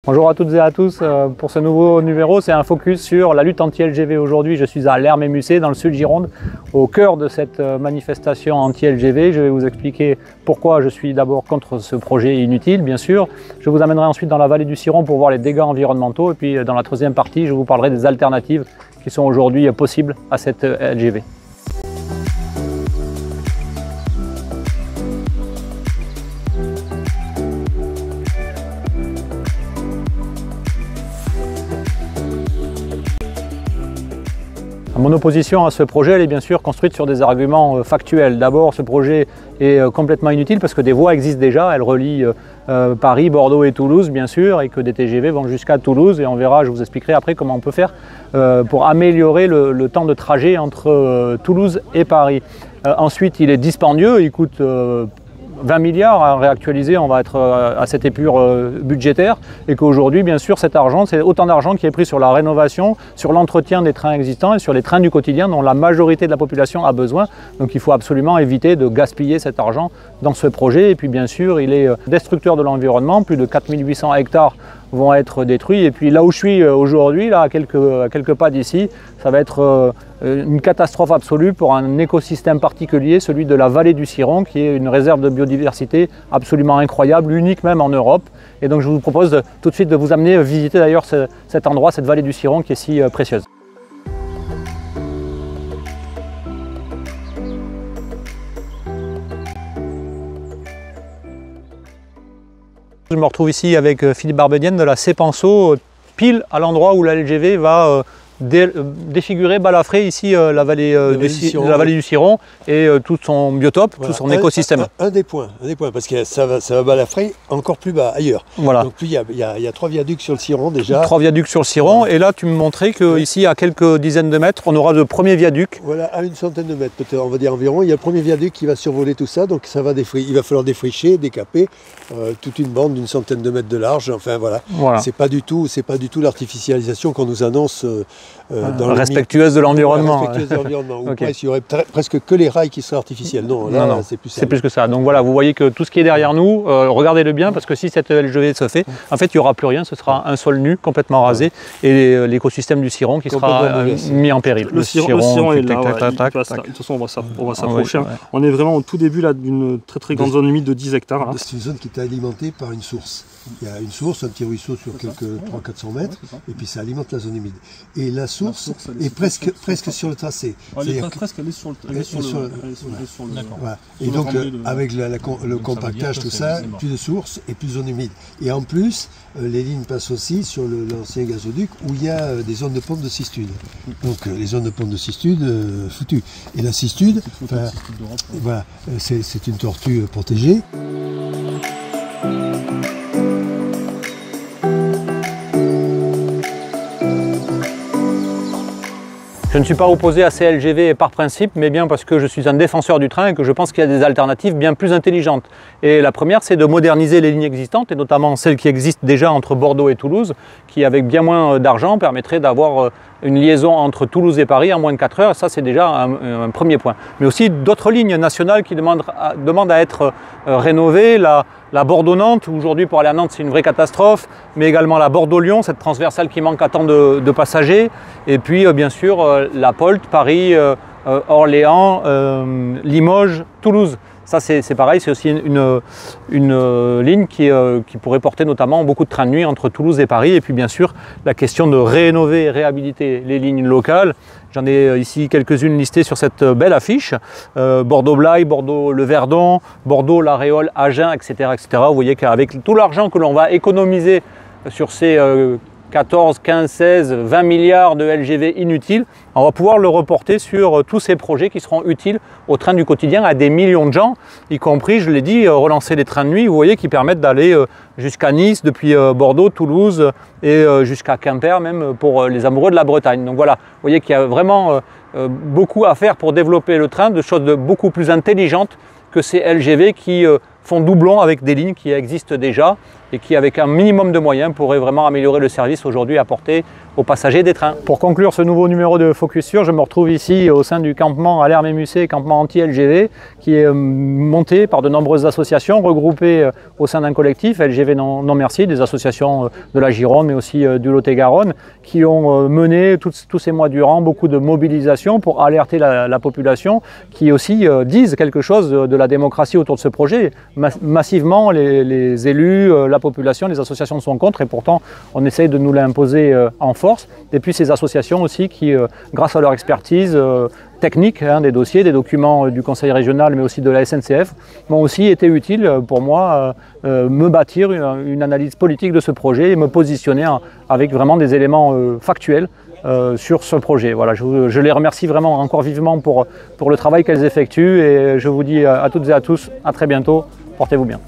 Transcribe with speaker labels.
Speaker 1: Bonjour à toutes et à tous, pour ce nouveau numéro, c'est un focus sur la lutte anti-LGV. Aujourd'hui, je suis à Lermé-Mussé, dans le sud Gironde, au cœur de cette manifestation anti-LGV. Je vais vous expliquer pourquoi je suis d'abord contre ce projet inutile, bien sûr. Je vous amènerai ensuite dans la vallée du Ciron pour voir les dégâts environnementaux. Et puis dans la troisième partie, je vous parlerai des alternatives qui sont aujourd'hui possibles à cette LGV. Mon opposition à ce projet, elle est bien sûr construite sur des arguments factuels. D'abord, ce projet est complètement inutile parce que des voies existent déjà. Elles relient Paris, Bordeaux et Toulouse, bien sûr, et que des TGV vont jusqu'à Toulouse. Et on verra, je vous expliquerai après comment on peut faire pour améliorer le temps de trajet entre Toulouse et Paris. Ensuite, il est dispendieux, il coûte 20 milliards à réactualiser, on va être à cette épure budgétaire, et qu'aujourd'hui, bien sûr, cet argent, c'est autant d'argent qui est pris sur la rénovation, sur l'entretien des trains existants et sur les trains du quotidien dont la majorité de la population a besoin. Donc il faut absolument éviter de gaspiller cet argent dans ce projet. Et puis bien sûr, il est destructeur de l'environnement, plus de 4800 hectares vont être détruits. Et puis là où je suis aujourd'hui, là, à quelques pas d'ici, ça va être une catastrophe absolue pour un écosystème particulier, celui de la vallée du Ciron, qui est une réserve de biodiversité absolument incroyable, unique même en Europe. Et donc je vous propose tout de suite de vous amener visiter d'ailleurs cet endroit, cette vallée du Ciron qui est si précieuse. Je me retrouve ici avec Philippe Barbedienne de la Cepenso, pile à l'endroit où la LGV va défigurer, balafrer ici la vallée du Ciron et tout son biotope, voilà, tout son écosystème.
Speaker 2: Un des points, parce que ça va balafrer encore plus bas ailleurs.
Speaker 1: Voilà.
Speaker 2: Donc il y a 3 viaducs sur le Ciron déjà.
Speaker 1: 3 viaducs sur le Ciron, voilà. Et là tu me montrais qu'ici à quelques dizaines de mètres, on aura le premier viaduc.
Speaker 2: Voilà, à une centaine de mètres peut-être, on va dire environ. Il y a le premier viaduc qui va survoler tout ça, donc ça va il va falloir défricher, décaper toute une bande d'une centaine de mètres de large. Enfin voilà. C'est pas du tout l'artificialisation qu'on nous annonce.
Speaker 1: Respectueuse de l'environnement.
Speaker 2: Respectueuse de l'environnement. Okay. Presque, il y aurait presque que les rails qui seraient artificiels. Non, là,
Speaker 1: non. C'est plus que ça. Donc voilà, vous voyez que tout ce qui est derrière nous, regardez-le bien, parce que si cette LGV se fait, en fait, il n'y aura plus rien, ce sera un sol nu, complètement rasé, et l'écosystème du Ciron qui sera mis en péril.
Speaker 3: Le Ciron est là, de toute façon, on va s'approcher. On est vraiment au tout début d'une très grande zone humide de 10 hectares.
Speaker 2: C'est une zone qui est alimentée par une source. Il y a une source, un petit ruisseau sur quelques 300-400 mètres, et puis ça alimente la zone humide. Et la source est presque sur le tracé.
Speaker 3: Elle est sur le...
Speaker 2: Voilà. Et donc, avec le compactage, tout ça, plus de source et plus de zone humide. Et en plus, les lignes passent aussi sur l'ancien gazoduc, où il y a des zones de pompe de cistude. Donc, les zones de pompe de cistude, foutues. Et la cistude, voilà, c'est une tortue protégée.
Speaker 1: Je ne suis pas opposé à ces LGV par principe, mais bien parce que je suis un défenseur du train et que je pense qu'il y a des alternatives bien plus intelligentes. Et la première, c'est de moderniser les lignes existantes, et notamment celles qui existent déjà entre Bordeaux et Toulouse, qui avec bien moins d'argent permettraient d'avoir une liaison entre Toulouse et Paris en moins de 4 heures. Ça, c'est déjà un premier point. Mais aussi d'autres lignes nationales qui demandent à être rénovées. La Bordeaux-Nantes, aujourd'hui pour aller à Nantes c'est une vraie catastrophe, mais également la Bordeaux-Lyon, cette transversale qui manque à tant de passagers, et puis bien sûr la POLT, Paris, Orléans, Limoges, Toulouse. Ça c'est pareil, c'est aussi une ligne qui pourrait porter notamment beaucoup de trains de nuit entre Toulouse et Paris, et puis bien sûr la question de rénover et réhabiliter les lignes locales. J'en ai ici quelques-unes listées sur cette belle affiche. Bordeaux-Blaye, Bordeaux-Le Verdon, Bordeaux-La Réole, Agen, etc., etc. Vous voyez qu'avec tout l'argent que l'on va économiser sur ces 14, 15, 16, 20 milliards de LGV inutiles, on va pouvoir le reporter sur tous ces projets qui seront utiles au train du quotidien à des millions de gens, y compris, je l'ai dit, relancer les trains de nuit, vous voyez, qui permettent d'aller jusqu'à Nice, depuis Bordeaux, Toulouse et jusqu'à Quimper, même pour les amoureux de la Bretagne. Donc voilà, vous voyez qu'il y a vraiment beaucoup à faire pour développer le train, de choses beaucoup plus intelligentes que ces LGV qui font doublon avec des lignes qui existent déjà et qui, avec un minimum de moyens, pourraient vraiment améliorer le service aujourd'hui apporté aux passagers des trains. Pour conclure ce nouveau numéro de Focus Sur, je me retrouve ici au sein du campement Alerme et Musset, campement anti-LGV, qui est monté par de nombreuses associations regroupées au sein d'un collectif, LGV Non Merci, des associations de la Gironde, mais aussi du Lot-et-Garonne, qui ont mené tous ces mois durant beaucoup de mobilisation pour alerter la population, qui aussi disent quelque chose de la démocratie autour de ce projet. Massivement, les élus, la population, les associations sont contre, et pourtant on essaye de nous l'imposer en force. Et puis ces associations aussi qui, grâce à leur expertise technique, des dossiers, des documents du Conseil régional, mais aussi de la SNCF, m'ont aussi été utiles pour moi me bâtir une analyse politique de ce projet et me positionner avec vraiment des éléments factuels sur ce projet. Voilà, je les remercie vraiment encore vivement pour le travail qu'elles effectuent, et je vous dis à toutes et à tous, à très bientôt, portez-vous bien.